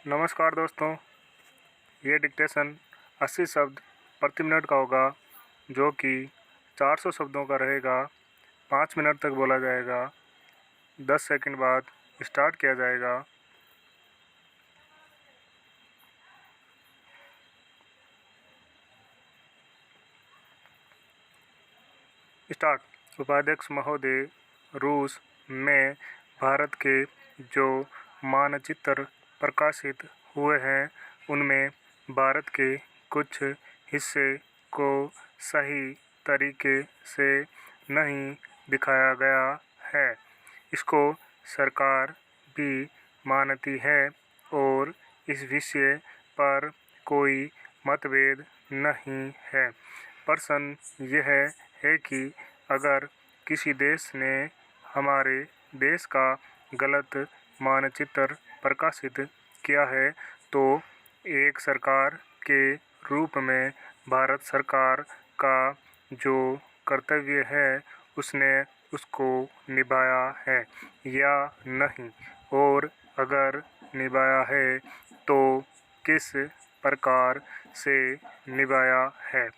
नमस्कार दोस्तों, ये डिक्टेशन 80 शब्द प्रति मिनट का होगा, जो कि 400 शब्दों का रहेगा। 5 मिनट तक बोला जाएगा। 10 सेकंड बाद स्टार्ट किया जाएगा। स्टार्ट। उपाध्यक्ष महोदय, रूस में भारत के जो मानचित्र प्रकाशित हुए हैं, उनमें भारत के कुछ हिस्से को सही तरीके से नहीं दिखाया गया है। इसको सरकार भी मानती है और इस विषय पर कोई मतभेद नहीं है। प्रश्न यह है कि अगर किसी देश ने हमारे देश का गलत मानचित्र प्रकाशित किया है, तो एक सरकार के रूप में भारत सरकार का जो कर्तव्य है, उसने उसको निभाया है या नहीं, और अगर निभाया है तो किस प्रकार से निभाया है।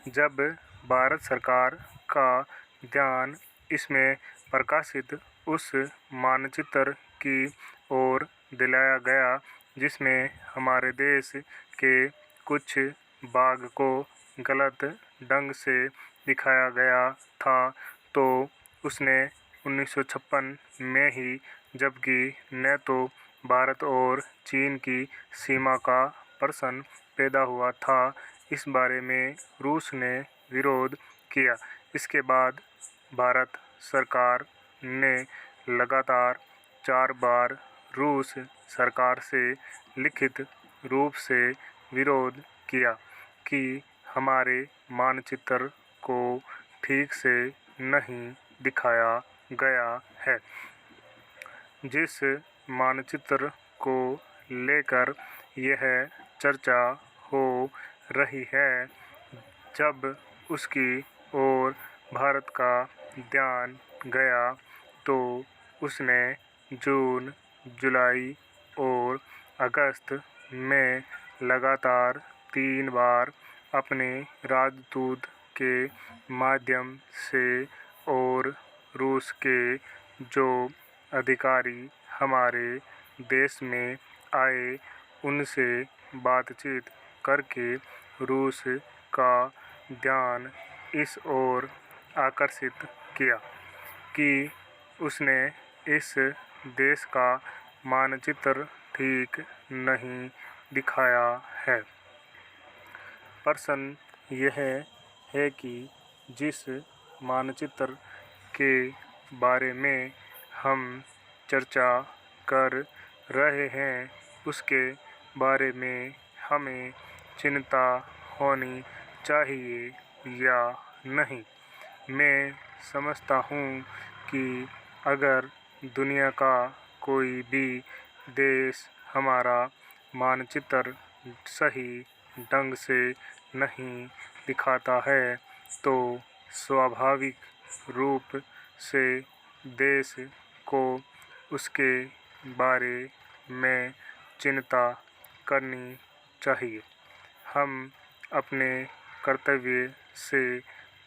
जब भारत सरकार का ध्यान इसमें प्रकाशित उस मानचित्र की ओर दिलाया गया जिसमें हमारे देश के कुछ भाग को गलत ढंग से दिखाया गया था, तो उसने 1956 में ही, जबकि न तो भारत और चीन की सीमा का प्रश्न पैदा हुआ था, इस बारे में रूस ने विरोध किया। इसके बाद भारत सरकार ने लगातार 4 बार रूस सरकार से लिखित रूप से विरोध किया कि हमारे मानचित्र को ठीक से नहीं दिखाया गया है। जिस मानचित्र को लेकर यह चर्चा हो रही है, जब उसकी ओर भारत का ध्यान गया तो उसने जून, जुलाई और अगस्त में लगातार 3 बार अपने राजदूत के माध्यम से और रूस के जो अधिकारी हमारे देश में आए, उनसे बातचीत करके रूस का ध्यान इस ओर आकर्षित किया कि उसने इस देश का मानचित्र ठीक नहीं दिखाया है। प्रश्न यह है कि जिस मानचित्र के बारे में हम चर्चा कर रहे हैं, उसके बारे में हमें चिंता होनी चाहिए या नहीं। मैं समझता हूँ कि अगर दुनिया का कोई भी देश हमारा मानचित्र सही ढंग से नहीं दिखाता है, तो स्वाभाविक रूप से देश को उसके बारे में चिंता करनी चाहिए। हम अपने कर्तव्य से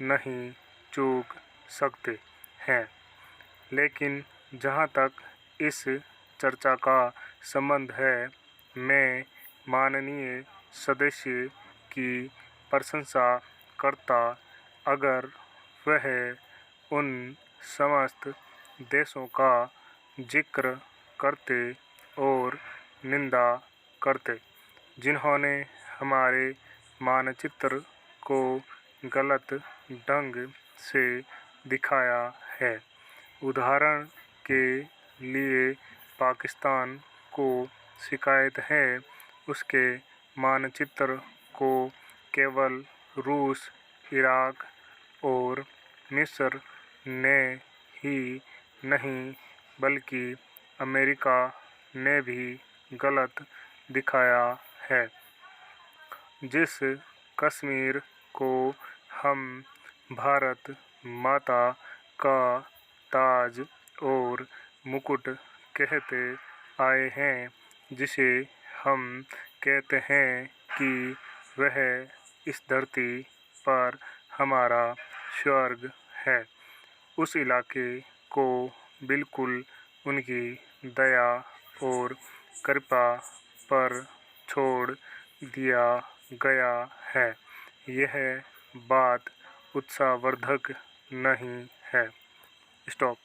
नहीं चूक सकते हैं। लेकिन जहाँ तक इस चर्चा का संबंध है, मैं माननीय सदस्य की प्रशंसा करता अगर वह उन समस्त देशों का जिक्र करते और निंदा करते जिन्होंने हमारे मानचित्र को गलत ढंग से दिखाया है। उदाहरण के लिए पाकिस्तान को शिकायत है उसके मानचित्र को केवल रूस, इराक और मिस्र ने ही नहीं, बल्कि अमेरिका ने भी गलत दिखाया है। जिस कश्मीर को हम भारत माता का ताज और मुकुट कहते आए हैं, जिसे हम कहते हैं कि वह इस धरती पर हमारा स्वर्ग है, उस इलाके को बिल्कुल उनकी दया और कृपा पर छोड़ दिया गया है। यह बात उत्साहवर्धक नहीं है। स्टॉप।